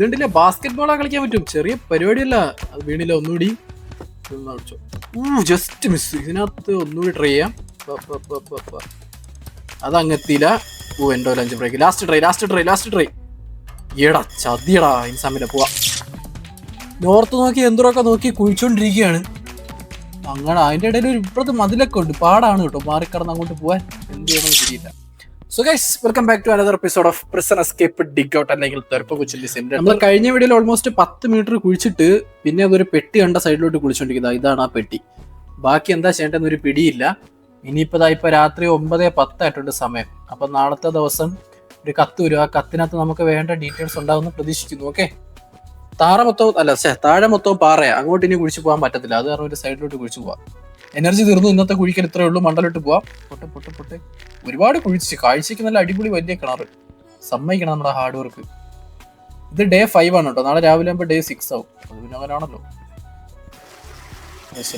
ഇതുണ്ടില്ല, basket ബോളാ കളിക്കാൻ പറ്റും. ചെറിയ പരിപാടിയല്ല. അത് വീണില്ല. ഒന്നുകൂടി ജസ്റ്റ് മിസ്. ഇതിനകത്ത് ഒന്നുകൂടി ട്രൈ ചെയ്യാം. അതങ്ങെത്തിയില്ല. എന്തോ ലഞ്ച് ബ്രേക്ക്. Last try. ഏടാ ചതിയടാ. ഇൻസാമില്ല. പോവാ. നോർത്ത് നോക്കി എന്തോരൊക്കെ നോക്കി കുഴിച്ചോണ്ടിരിക്കുകയാണ്. അങ്ങനെ അതിൻ്റെ ഇടയിൽ ഒരു ഇപ്പുറത്ത് മതിലൊക്കെ ഉണ്ട്. പാടാണ് കേട്ടോ മാറിക്കടന്ന് അങ്ങോട്ട് പോവാൻ. എന്ത് ചെയ്യണമെന്ന് ശരിയില്ല. So guys, welcome back to another episode of prison escape dig out അല്ലെങ്കിൽ തെറുപ്പ് കുച്ചിന്റെ സിൻഡർ. നമ്മൾ കഴിഞ്ഞ വീഡിയോയിൽ ഓൾമോസ്റ്റ് 10 മീറ്റർ കുഴിച്ചിട്ട് പിന്നെ അതൊരു പെട്ടി കണ്ട സൈഡിലോട്ട് കുളിച്ചോണ്ടിരിക്കുന്നത്. ഇതാണ് ആ പെട്ടി. ബാക്കി എന്താ ചെയ്യേണ്ടതെന്നൊരു പിടിയില്ല. ഇനിയിപ്പോൾ രാത്രി 9:10 ആയിട്ടുണ്ട് സമയം. അപ്പം നാളത്തെ ദിവസം ഒരു കത്ത് വരും. ആ കത്തിനകത്ത് നമുക്ക് വേണ്ട ഡീറ്റെയിൽസ് ഉണ്ടാവുമെന്ന് പ്രതീക്ഷിക്കുന്നു. ഓക്കെ, താഴെ മൊത്തവും പാറയാ. അങ്ങോട്ട് ഇനി കുഴിച്ച് പോകാൻ പറ്റത്തില്ല. അത് കാരണം ഒരു സൈഡിലോട്ട് കുഴിച്ച് പോവാം. എനർജി തീർന്നു. ഇന്നത്തെ കുഴിക്കൽ ഇത്രയേ ഉള്ളൂ. മണ്ടലോട്ട് പോവാം. പൊട്ടെ ഒരുപാട് കുഴിച്ച്. കാഴ്ചക്ക് നല്ല അടിപൊളി വലിയ കിണറ്. സമ്മതിക്കണം നമ്മുടെ ഹാർഡ് വർക്ക്. ഇത് ഡേ 5 ആണ് കേട്ടോ. നാളെ രാവിലെ ആകുമ്പോൾ ഡേ 6 ആവും. അത് പിന്നെ അങ്ങനെയാണല്ലോ.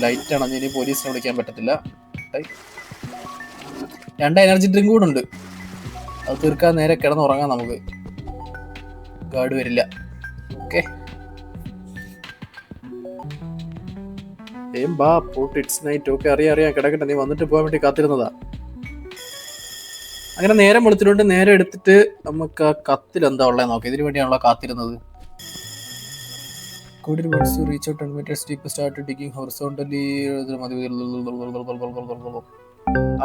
ലൈറ്റ് ആണ്. ഇനി പോലീസിനെ വിളിക്കാൻ പറ്റത്തില്ല. 2 എനർജി ഡ്രിങ്ക് കൂടെ ഉണ്ട്. അത് തീർക്കാൻ നേരെ കിടന്ന് ഉറങ്ങാം നമുക്ക്. ഗാർഡ് വരില്ല. Okay, it's night. ഓക്കെ, അറിയാം കിടക്കട്ടെ. നീ വന്നിട്ട് പോകാൻ വേണ്ടി കാത്തിരുന്നതാ. അങ്ങനെ നേരം വെളുത്തിട്ടുണ്ട്. നേരെ എടുത്തിട്ട് നമുക്ക് ആ കത്തിൽ എന്താ ഉള്ളത് നോക്കാം. ഇതിനു വേണ്ടിയാണല്ലോ കാത്തിരുന്നത്.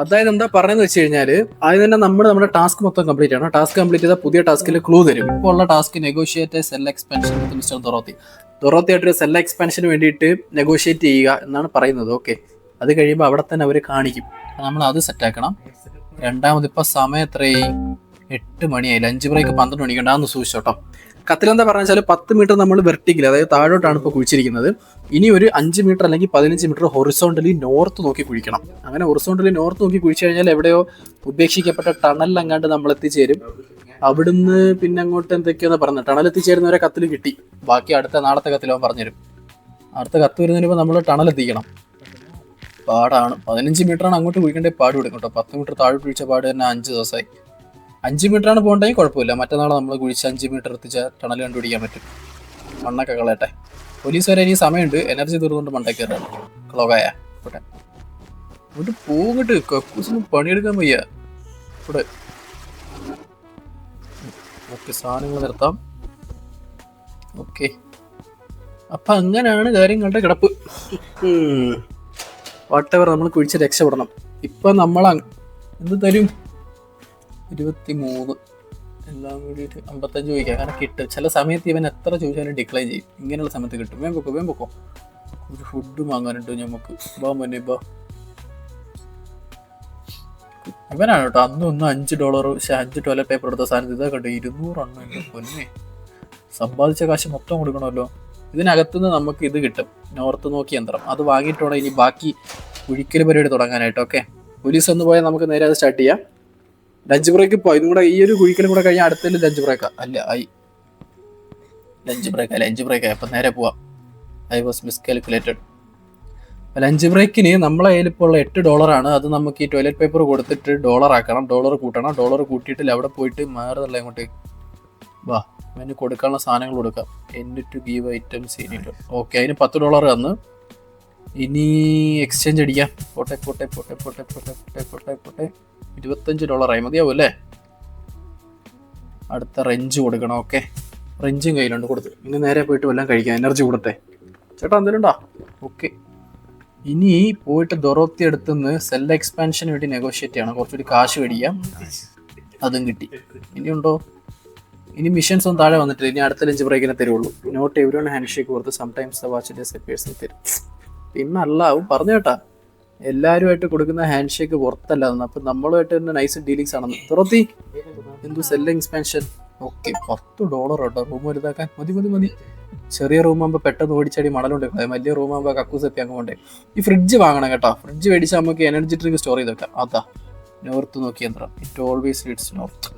അതായത് എന്താ പറയുന്നത് വെച്ച് കഴിഞ്ഞാല്, ആദ്യം തന്നെ നമ്മുടെ ടാസ്ക് മൊത്തം കംപ്ലീറ്റ് ചെയ്യണം. ടാസ്ക് കംപ്ലീറ്റ് ചെയ്താൽ പുതിയ ടാസ്കിൽ ക്ലൂ തരും. ഇപ്പോൾ ഉള്ള task negotiate cell expansion with mister ദൊറോത്തിയായിട്ടൊരു സെൽ എക്സ്പാൻഷന് വേണ്ടിയിട്ട് നെഗോഷിയേറ്റ് ചെയ്യുക എന്നാണ് പറയുന്നത്. ഓക്കെ, അത് കഴിയുമ്പോൾ അവിടെ തന്നെ അവർ കാണിക്കും. നമ്മൾ അത് സെറ്റാക്കണം. രണ്ടാമത് ഇപ്പം സമയം എത്രയായി? 8 മണിയായി. Lunch break 12 മണിക്കുണ്ടാകുന്ന സൂക്ഷിച്ചോട്ടോ. കത്തിലെന്താ പറഞ്ഞു വെച്ചാൽ 10 മീറ്റർ നമ്മൾ വെർട്ടിക്കൽ, അതായത് താഴോട്ടാണ് ഇപ്പോൾ കുഴിച്ചിരിക്കുന്നത്. ഇനി ഒരു 5 മീറ്റർ അല്ലെങ്കിൽ 15 മീറ്റർ ഹൊറിസോണ്ടലി നോർത്ത് നോക്കി കുഴിക്കണം. അങ്ങനെ ഹൊറിസോണ്ടലി നോർത്ത് നോക്കി കുഴിച്ചു കഴിഞ്ഞാൽ എവിടെയോ ഉപേക്ഷിക്കപ്പെട്ട ടണലിലെങ്ങാണ്ട് നമ്മൾ എത്തിച്ചേരും. അവിടുന്ന് പിന്നെ അങ്ങോട്ട് എന്തൊക്കെയാന്ന് പറഞ്ഞു. ടണൽ എത്തിച്ചേരുന്നവരെ കത്തിൽ കിട്ടി. ബാക്കി നാളത്തെ കത്തിലവൻ പറഞ്ഞുതരും. അടുത്ത കത്ത് വരുന്നതിന് ഇപ്പോൾ നമ്മൾ ടണൽ എത്തിക്കണം. പാടാണ്. 15 മീറ്ററാണ് അങ്ങോട്ട് കുഴിക്കേണ്ടേ. പാട് കൊടുക്കും കേട്ടോ. 10 മീറ്റർ താഴോട്ട് കുഴിച്ച പാട് തന്നെ 5 ദിവസമായി. 5 മീറ്ററാണ് പോകണ്ടെങ്കിൽ കുഴപ്പമില്ല. മറ്റന്നാളെ നമ്മൾ കുഴിച്ച് 5 മീറ്റർ എത്തിച്ച ടണൽ കണ്ടുപിടിക്കാൻ പറ്റും. മണ്ണൊക്കെ കളയട്ടെ. പോലീസ് വരെ ഇനി സമയമുണ്ട്. എനർജി തീർന്നുകൊണ്ട് മണ്ടേ കയറാണ്. ക്ലോഗായ ഇവിടെ ഇവിടെ പോകട്ട്. കക്കൂസിന് പണിയെടുക്കാൻ വയ്യ ഇവിടെ. ഓക്കെ, സാധനങ്ങൾ നിർത്താം. ഓക്കെ, അപ്പം അങ്ങനെയാണ് കാര്യങ്ങളുടെ കിടപ്പ്. വാട്ടെവർ, നമ്മൾ കുഴിച്ച് രക്ഷപ്പെടണം. ഇപ്പം നമ്മൾ എന്ത് തരും? 23 എല്ലാം കൂടിയിട്ട് 55 ചോദിക്കാം. അങ്ങനെ കിട്ടും. ചില സമയത്ത് ഇവൻ എത്ര ചോദിച്ചാലും ഡിക്ലൈൻ ചെയ്യും. ഇങ്ങനെയുള്ള സമയത്ത് കിട്ടും. വേം പൊക്കോ. ഒരു ഫുഡ് വാങ്ങാനുണ്ട് നമുക്ക്. ബാ ഇവനാണ് കേട്ടോ. അന്നൊന്നും $5 5 ടോയ്ലറ്റ് പേപ്പർ എടുത്ത സാധനത്ത് ഇതാ കണ്ടു 200 എണ്ണം. എൻ്റെ പൊന്നെ, സമ്പാദിച്ച കാശ് മൊത്തം കൊടുക്കണമല്ലോ. ഇതിനകത്തുനിന്ന് നമുക്ക് ഇത് കിട്ടും, നോർത്ത് നോക്കി യന്ത്രം. അത് വാങ്ങിയിട്ടോടെ ഇനി ബാക്കി കുഴിക്കൽ പരിപാടി തുടങ്ങാനായിട്ട്. ഓക്കെ, പോലീസ് ഒന്ന് പോയാൽ നമുക്ക് നേരെ അത് സ്റ്റാർട്ട് ചെയ്യാം. ലഞ്ച് ബ്രേക്ക് ഇപ്പോൾ ഇതും കൂടെ, ഈ ഒരു കുഴിക്കലും കൂടെ കഴിഞ്ഞാൽ അടുത്തതിൽ ലഞ്ച് ബ്രേക്കാ. ലഞ്ച് ബ്രേക്കായി. അപ്പം നേരെ പോവാം. I was മിസ്കാൽക്കുലേറ്റഡ്. ലഞ്ച് ബ്രേക്കിന് നമ്മളെ കയ്യിലിപ്പോൾ ഉള്ള $8 അത് നമുക്ക് ഈ ടോയ്ലറ്റ് പേപ്പർ കൊടുത്തിട്ട് $ആക്കണം. ഡോളർ കൂട്ടണം. ഡോളർ കൂട്ടിയിട്ട് അവിടെ പോയിട്ട് മാറുന്നില്ല അങ്ങോട്ട്. വാ, അതിന് കൊടുക്കാനുള്ള സാധനങ്ങൾ കൊടുക്കാം. ടു ഗീവ് ഐറ്റംസ് ഇനിയുണ്ട്. ഓക്കെ, അതിന് $10 തന്ന്. ഇനി എക്സ്ചേഞ്ച് അടിക്കാം. പോട്ടെ $25 മതിയാവും അല്ലേ? അടുത്ത റെഞ്ച് കൊടുക്കണം. ഓക്കെ, റെഞ്ചും കയ്യിലുണ്ട്. കൊടുത്ത് ഇനി നേരെ പോയിട്ട് വല്ലതും കഴിക്കാം. എനർജി കൊടുത്തേ ചേട്ടാ, എന്തെങ്കിലും ഉണ്ടോ? ഓക്കെ, ഇനി പോയിട്ട് ദൊറോത്തി അടുത്തുനിന്ന് സെൽ എക്സ്പാൻഷന് വേണ്ടി നെഗോഷിയേറ്റ് ചെയ്യണം. കുറച്ചുകൂടി കാശ് മേടിക്കാം. അതും കിട്ടി. ഇനിയുണ്ടോ? ഇനി മിഷൻസ് ഒന്നും താഴെ വന്നിട്ടില്ല. ഇനി അടുത്ത ലഞ്ച് ബ്രേക്കിനെ തരുള്ളൂ. Not everyone hand shake കൊടുത്ത് സംടൈംസ് ദ വാച്ച് ഡിസപ്പിയേഴ്സ് തരും. പിന്നെ അല്ലാവും പറഞ്ഞു കേട്ടാ, എല്ലാവരുമായിട്ട് കൊടുക്കുന്ന ഹാൻഡ് ഷേക്ക് പുറത്തല്ലാന്ന്. അപ്പം നമ്മളുമായിട്ട് തന്നെ നൈസ് ഡീലിങ്സ് ആണെന്ന്. തുറത്തി എന്തു സെൽ എക്സ്പാൻഷൻ. ഓക്കെ, $10 കേട്ടോ. റൂം വലുതാക്കാൻ മതി. ചെറിയ റൂമാകുമ്പോൾ പെട്ടെന്ന് ഓടിച്ചടി മണലുണ്ട്. വലിയ റൂമാകുമ്പോൾ കക്കൂസപ്പി അങ്ങ് കൊണ്ടേ. ഈ ഫ്രിഡ്ജ് വാങ്ങണം കേട്ടോ. ഫ്രിഡ്ജ് മേടിച്ചാൽ നമുക്ക് എനർജി ഡ്രിങ്ക് സ്റ്റോർ ചെയ്ത് വെക്കാം. അതാ നോർത്ത് നോക്കി യന്ത്രം. It always leads north.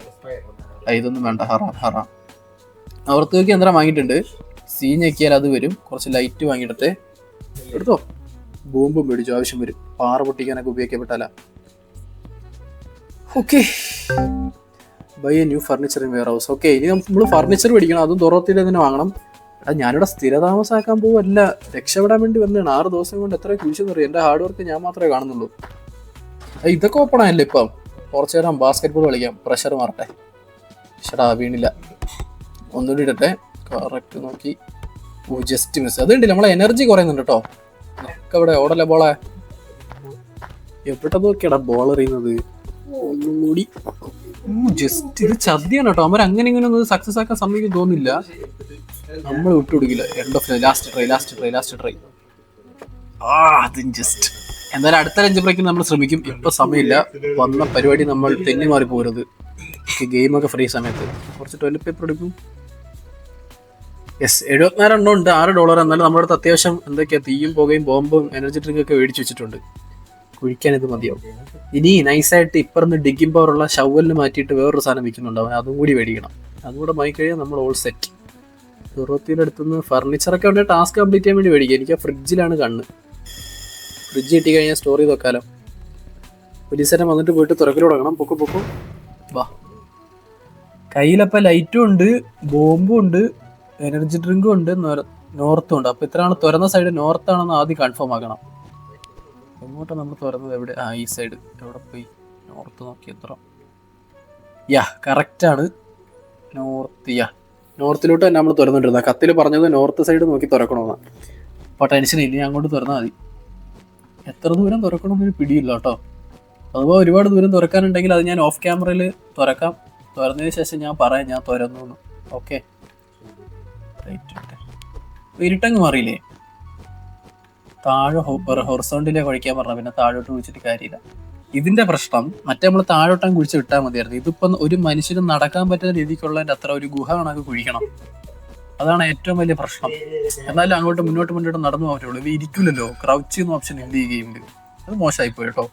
ഇതൊന്നും വേണ്ട. ഹറാം. നോർത്ത് നോക്കി യന്ത്രം വാങ്ങിയിട്ടുണ്ട്. സീ ഞെക്കിയാൽ അത് വരും. കുറച്ച് ലൈറ്റ് വാങ്ങിയിടത്തെ എടുത്തോ. ബോംബും മേടിച്ചു, ആവശ്യം വരും. പാറ പൊട്ടിക്കാനൊക്കെ ഉപയോഗിക്കപ്പെട്ടാല. Okay, buy a new furniture in warehouse. Okay, ഇനി നമ്മൾ ഫർണിച്ചർ മേടിക്കണം, അതും ദൊറോത്തിയുടെ തന്നെ വാങ്ങണം. എടാ ഞാനിവിടെ സ്ഥിരതാമസാക്കാൻ പോവല്ല, രക്ഷപ്പെടാൻ വേണ്ടി വന്നതാണ്. 6 ദിവസം കൊണ്ട് എത്ര കുഴിച്ചെന്ന് അറിയാം. എൻ്റെ ഹാർഡ് വർക്ക് ഞാൻ മാത്രമേ കാണുന്നുള്ളൂ. ഇതൊക്കെ ഓപ്പൺ ആയല്ലേ ഇപ്പം. കുറച്ച് നേരം ബാസ്കറ്റ് ബോൾ കളിക്കാം, പ്രഷർ മാറട്ടെ. ഷടാ വീണില്ല, ഒന്നുകൂടി ഇടട്ടെ. കറക്റ്റ് നോക്കി. Just miss. അതുണ്ടല്ലേ നമ്മളെ എനർജി കുറയുന്നുണ്ട് കേട്ടോ. ഒക്കെ ഇവിടെ ഓടല്ലേ ബോളെ, എവിടെ നോക്കിയടാ ബോൾ എറിയുന്നത്. ഒന്നുകൂടി ജസ്റ്റ്. ഇത് ചതിയാണ് കേട്ടോ. അവർ അങ്ങനെ ഇങ്ങനെ ഒന്നും സക്സസ് ആക്കാൻ സമ്മതിക്കും തോന്നില്ല. നമ്മൾ വിട്ടുകൊടുക്കില്ല. End of last try. അതും ജസ്റ്റ്. എന്തായാലും അടുത്ത ലഞ്ച് ബ്രേക്കിൽ നമ്മൾ ശ്രമിക്കും. ഇപ്പൊ സമയമില്ല, വന്ന പരിപാടി നമ്മൾ തെന്നി മാറി പോരുത്. ഗെയിമൊക്കെ ഫ്രീ സമയത്ത് കുറച്ച് ടോയ്ലറ്റ് പേപ്പർ എടുക്കും. യെസ്, 74 എണ്ണം ഉണ്ട്, $6. എന്നാലും നമ്മുടെ അടുത്ത് അത്യാവശ്യം എന്തൊക്കെയാ തീയും പുകയും ബോംബും എനർജി ഡ്രിങ്ക് ഒക്കെ മേടിച്ച് വെച്ചിട്ടുണ്ട്. കുഴിക്കാൻ ഇത് മതിയാവും. ഇനി നൈസായിട്ട് ഇപ്പറന്ന് ഡിഗിംഗ് പവറുള്ള ഷവലിന് മാറ്റിയിട്ട് വേറൊരു സാധനം വിൽക്കുന്നുണ്ടാവും, അതും കൂടി മേടിക്കണം. അതും കൂടെ വാങ്ങിക്കഴിഞ്ഞാൽ നമ്മൾ ഓൾ സെറ്റ്. ദുറോത്തിയുടെ അടുത്തുനിന്ന് ഫർണിച്ചറൊക്കെ ഉണ്ട്, ടാസ്ക് കംപ്ലീറ്റ് ചെയ്യാൻ വേണ്ടി മേടിക്കുക. എനിക്ക് ആ ഫ്രിഡ്ജിലാണ് കണ്ണ്. ഫ്രിഡ്ജ് കിട്ടി കഴിഞ്ഞാൽ സ്റ്റോർ ചെയ്ത് വെക്കാലോ. പോലീസുകാരൻ വന്നിട്ട് പോയിട്ട് തുറക്കൽ തുടങ്ങണം. പൊക്കോ വാ. കയ്യിലപ്പം ലൈറ്റും ഉണ്ട്, ബോംബും ഉണ്ട്, എനർജി ഡ്രിങ്കും ഉണ്ട്, നോർത്തും ഉണ്ട്. അപ്പോൾ ഇത്രയാണ് തുറന്ന സൈഡ്. നോർത്താണെന്ന് ആദ്യം കൺഫേം ആക്കണം. എങ്ങോട്ടാണ് നമ്മൾ തുറന്നത്? എവിടെ? ഈ സൈഡ്. എവിടെ പോയി? നോർത്ത് നോക്കി എത്ര. കറക്റ്റാണ്. നോർത്തിലോട്ട് തന്നെ നമ്മൾ തുറന്നിട്ടിരുന്നത്. കത്തിൽ പറഞ്ഞത് നോർത്ത് സൈഡ് നോക്കി തുറക്കണമെന്നാണ്. അപ്പോൾ ടെൻഷൻ ഇല്ല, അങ്ങോട്ട് തുറന്നാൽ മതി. എത്ര ദൂരം തുറക്കണമെന്നൊരു പിടിയില്ല കേട്ടോ. അഥവാ ഒരുപാട് ദൂരം തുറക്കാനുണ്ടെങ്കിൽ അത് ഞാൻ ഓഫ് ക്യാമറയിൽ തുറക്കാം. തുറന്നതിന് ശേഷം ഞാൻ പറയാം ഞാൻ തുറന്നു. ഓക്കെ, ഇരുട്ടങ്ങ് മാറിയില്ലേ? താഴെ ഹൊറിസോണ്ടിലേക്ക് ഒഴിക്കാൻ പറഞ്ഞാൽ പിന്നെ താഴോട്ട് കുഴിച്ചിട്ട് കാര്യമില്ല. ഇതിന്റെ പ്രശ്നം മറ്റേ നമ്മൾ താഴോട്ടം കുഴിച്ച് വിട്ടാൽ മതിയായിരുന്നു. ഇതിപ്പം ഒരു മനുഷ്യന് നടക്കാൻ പറ്റുന്ന രീതിക്കുള്ളതിൻ്റെ അത്ര ഒരു ഗുഹ കണക്ക് കുഴിക്കണം. അതാണ് ഏറ്റവും വലിയ പ്രശ്നം. എന്നാലും അങ്ങോട്ട് മുന്നോട്ട് നടന്നു പോകാറ്റുള്ളൂ. ഇത് ഇരിക്കില്ലല്ലോ, ക്രൗച്ച് ചെയ്യുന്ന ഓപ്ഷൻ ഉണ്ട് ഈ ഗെയിമിൽ. അത് മോശമായിപ്പോയി കേട്ടോ.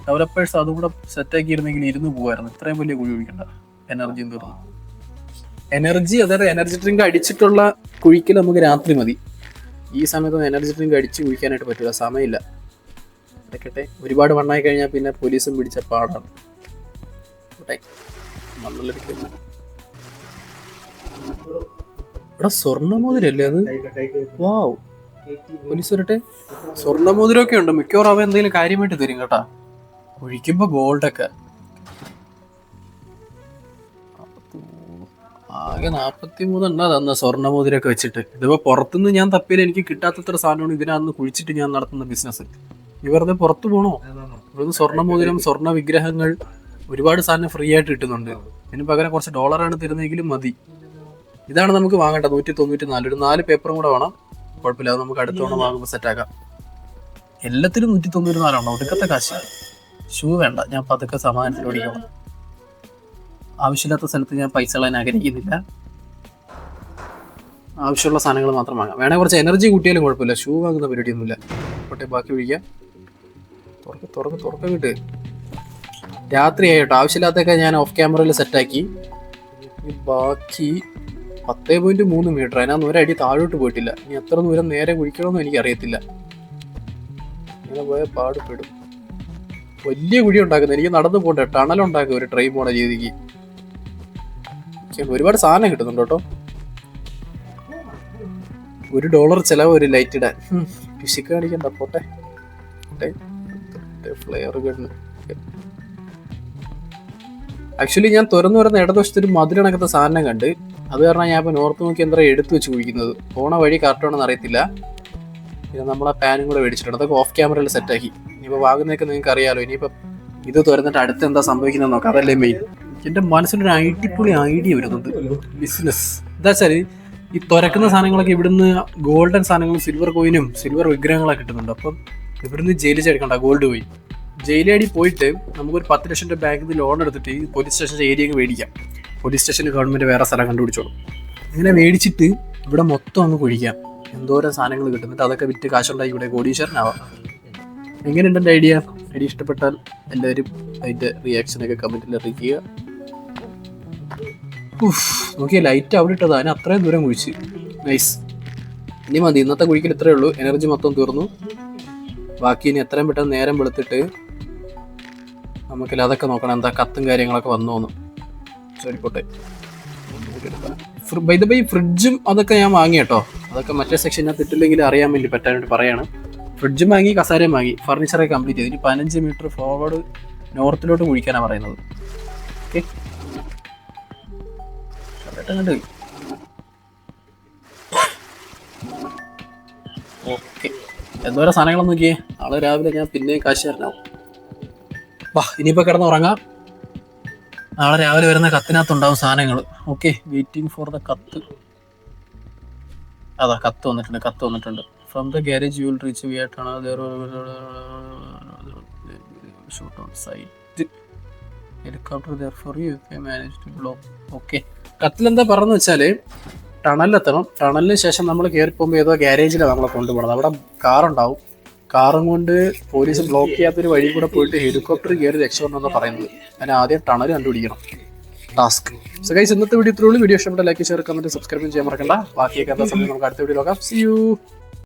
ഡെവലപ്പേഴ്സ് അതും കൂടെ സെറ്റാക്കിയിരുന്നെങ്കിൽ ഇരുന്ന് പോകുമായിരുന്നു. ഇത്രയും വലിയ കുഴി കുഴിക്കണ്ട. എനർജിയും തീർന്നു. അതായത് എനർജി ഡ്രിങ്ക് അടിച്ചിട്ടുള്ള കുഴിക്കൽ നമുക്ക് രാത്രി മതി. ഈ സമയത്തൊന്നും എനർജി ഡ്രിങ്ക് അടിച്ച് കുഴിക്കാനായിട്ട് പറ്റില്ല, സമയമില്ല. ഇതൊക്കെ ഒരുപാട് മണ്ണായി കഴിഞ്ഞാൽ പിന്നെ പോലീസും പിടിച്ച പാടാണ്. ഇവിടെ സ്വർണ്ണമോതിരല്ലേ അത്? വാവ്, പോലീസ് വരട്ടെ. സ്വർണ്ണമോതിരമൊക്കെ ഉണ്ട്. മിക്കവാറും അവ എന്തെങ്കിലും കാര്യമായിട്ട് തരും കേട്ടാ. ഒഴിക്കുമ്പോ ഗോൾഡൊക്കെ ആകെ 43 എണ്ണ തന്ന സ്വർണ്ണമോതിരൊക്കെ വെച്ചിട്ട്. ഇതിപ്പോ പുറത്തുനിന്ന് ഞാൻ തപ്പിയാൽ എനിക്ക് കിട്ടാത്തത്ര സാധനമാണ് ഇതിനകത്ത് കുഴിച്ചിട്ട് ഞാൻ നടത്തുന്ന ബിസിനസ്. വെറുതെ പുറത്തു പോകണോ? ഇവിടുന്ന് സ്വർണ്ണമോതിരം, സ്വർണ്ണ വിഗ്രഹങ്ങൾ, ഒരുപാട് സാധനം ഫ്രീ ആയിട്ട് കിട്ടുന്നുണ്ട്. ഇതിന് പകരം കുറച്ച് ഡോളറാണ് തരുന്നതെങ്കിലും മതി. ഇതാണ് നമുക്ക് വാങ്ങേണ്ടത്. 194. ഒരു 4 പേപ്പറും കൂടെ വേണം. കുഴപ്പമില്ല, അത് നമുക്ക് അടുത്ത തവണ വാങ്ങുമ്പോൾ സെറ്റാക്കാം. എല്ലാത്തിനും 194 ഒടുക്കത്തെ കാശ്. ഷൂ വേണ്ട, ഞാൻ പതുക്കെ സമാധാനത്തിൽ ഓടിക്കണം. ആവശ്യമില്ലാത്ത സ്ഥലത്ത് ഞാൻ പൈസ കളയാൻ ആഗ്രഹിക്കുന്നില്ല. ആവശ്യമുള്ള സാധനങ്ങൾ മാത്രം വാങ്ങാം. വേണേൽ കുറച്ച് എനർജി കൂട്ടിയാലും കുഴപ്പമില്ല. ഷൂ വാങ്ങുന്ന പരിപാടിയൊന്നുമില്ല. പോട്ടെ, ബാക്കി ഒഴിക്കാം. തുറക്കം കിട്ട്. രാത്രിയായി കേട്ടോ. ആവശ്യമില്ലാത്തൊക്കെ ഞാൻ ഓഫ് ക്യാമറയിൽ സെറ്റാക്കി. ബാക്കി 10.3 മീറ്റർ. അതിനകത്ത് ഒരടി താഴോട്ട് പോയിട്ടില്ല. ഇനി എത്ര ദൂരം നേരെ കുഴിക്കണമെന്ന് എനിക്കറിയത്തില്ല. ഇങ്ങനെ പോയാൽ പാടുപെടും. വലിയ കുഴി ഉണ്ടാക്കുന്നത്. എനിക്ക് നടന്നു പോകണ്ടേ, ടണലുണ്ടാക്കുക ഒരു ട്രെയിൻ പോണ രീതിക്ക്. ഒരുപാട് സാധനം കിട്ടുന്നുണ്ട് കേട്ടോ. $1 ചിലവ് ഒരു ലൈറ്റ് ഇടാൻ. പിശുക്ക് കാണിക്കണ്ട. പോട്ടെ. Flare gun. ആക്ച്വലി ഞാൻ തുറന്നു വരുന്ന ഇടതുവശത്ത് ഒരു മധുരണക്കത്തെ സാധനം കണ്ട്. അത് കാരണം ഞാൻ ഇപ്പൊ നോർത്ത് നോക്കി എന്താ എടുത്തു വെച്ച് കുഴിക്കുന്നത്. പോണ വഴി കറക്റ്റാണെന്ന് അറിയത്തില്ല. പിന്നെ നമ്മളെ പാനും കൂടെ മേടിച്ചിട്ടുണ്ട്. അതൊക്കെ ഓഫ് ക്യാമറയിൽ സെറ്റാക്കി. ഇനിയിപ്പോൾ വാങ്ങുന്നതൊക്കെ നിങ്ങൾക്ക് അറിയാലോ. ഇനിയിപ്പം ഇത് തുറന്നിട്ട് അടുത്ത് എന്താ സംഭവിക്കുന്നത് നോക്കാം. അതല്ലേ മെയിൻ. എൻ്റെ മനസ്സിലൊരു അടിപൊളി ഐഡിയ വരുന്നുണ്ട്. ബിസിനസ് എന്താ വെച്ചാൽ ഈ തുറക്കുന്ന സാധനങ്ങളൊക്കെ ഇവിടുന്ന് ഗോൾഡൻ സാധനങ്ങളും സിൽവർ കോയിനും സിൽവർ വിഗ്രഹങ്ങളൊക്കെ കിട്ടുന്നുണ്ട്. അപ്പം ഇവിടുന്ന് ജയിലിൽ ചേർക്കണ്ട, ഗോൾഡ് പോയി ജയിലടി പോയിട്ട് നമുക്കൊരു 10 ലക്ഷം രൂപ ബാങ്കിൽ നിന്ന് ലോൺ എടുത്തിട്ട് ഈ പോലീസ് സ്റ്റേഷൻ്റെ ഏരിയക്ക് മേടിക്കാം. പോലീസ് സ്റ്റേഷന് ഗവൺമെൻറ് വേറെ സ്ഥലം കണ്ടുപിടിച്ചോളും. ഇങ്ങനെ മേടിച്ചിട്ട് ഇവിടെ മൊത്തം അങ്ങ് കുഴിക്കാം. എന്തോരം സാധനങ്ങൾ കിട്ടുന്നിട്ട് അതൊക്കെ വിറ്റ് കാശുണ്ടായി ഇവിടെ കോടീശ്വരനാവാം. എങ്ങനെയുണ്ട് എൻ്റെ ഐഡിയ ഇഷ്ടപ്പെട്ടാൽ എല്ലാവരും അതിൻ്റെ റിയാക്ഷനൊക്കെ കമൻറ്റിൽ അറിയിക്കുക. നോക്കിയാൽ ലൈറ്റ് അവിടെ ഇട്ടത്, അതിന് അത്രയും ദൂരം കുഴിച്ച്. നൈസ്. ഇനി മതി, ഇന്നത്തെ കുഴിക്കൽ ഇത്രയേ ഉള്ളൂ. എനർജി മൊത്തം തീർന്നു. ബാക്കി ഇനി എത്രയും പെട്ടെന്ന് നേരം വെളുത്തിട്ട് നമുക്കില്ല അതൊക്കെ നോക്കണം. എന്താ കത്തും കാര്യങ്ങളൊക്കെ വന്നോന്ന്. സോറി പോട്ടെ. ബൈ ദ ബൈ ഫ്രിഡ്ജും അതൊക്കെ ഞാൻ വാങ്ങി കേട്ടോ. അതൊക്കെ മറ്റേ സെക്ഷനകത്ത് ഇട്ടില്ലെങ്കിൽ അറിയാൻ വേണ്ടി പറ്റാനായിട്ട് പറയാണ്. ഫ്രിഡ്ജും വാങ്ങി, കസാരയും വാങ്ങി, ഫർണിച്ചറൊക്കെ കംപ്ലീറ്റ് ചെയ്തു. ഇനി 15 മീറ്റർ ഫോർവേഡ് നോർത്തിലോട്ട് കുഴിക്കാനാണ് പറയുന്നത്. Okay, okay. എന്തോരം സാധനങ്ങളൊന്നും നോക്കിയേ. നാളെ രാവിലെ ഞാൻ പിന്നെയും കാശുകാരനാവും. വാ, ഇനിയിപ്പോൾ കിടന്ന് ഉറങ്ങാം. നാളെ രാവിലെ വരുന്ന കത്തിനകത്തുണ്ടാവും സാധനങ്ങൾ. ഓക്കെ, വെയിറ്റിംഗ് ഫോർ ദ കത്ത്. അതാ കത്ത് വന്നിട്ടുണ്ട്. From the garage you will reach വിയായിട്ടാണ് shoot on site. Helicopter therefore you കെ മാനേജ് ടു ബ്ലോക്ക്. ഓക്കെ, കത്തിലെന്താ പറഞ്ഞെന്ന് വെച്ചാൽ ടണലിലെത്തണം. ടണലിന് ശേഷം നമ്മൾ കയറി പോകുമ്പോൾ ഏതോ ഗാരേജിലാണ് നമ്മളെ കൊണ്ടുപോകണം. അവിടെ കാറുണ്ടാവും. കാറും കൊണ്ട് പോലീസ് ബ്ലോക്ക് ചെയ്യാത്തൊരു വഴി കൂടെ പോയിട്ട് ഹെലികോപ്റ്റർ കയറി രക്ഷപ്പെടണമെന്നാണ് പറയുന്നത്. അതിന് ആദ്യം ടണൽ കണ്ടുപിടിക്കണം. ടാസ്ക്. സോ ഗൈസ്, ഇന്നത്തെ വീഡിയോ ഇത്രയുള്ളൂ. വീഡിയോ ഇഷ്ടപ്പെട്ട ലൈക്ക്, ഷെയർ, കമന്റ്, സബ്സ്ക്രൈബ് ചെയ്യാൻ മറക്കണ്ട. ബാക്കിയൊക്കെ എന്താ സമയം നമുക്ക് അടുത്ത വീഡിയോ നോക്കാം. See U.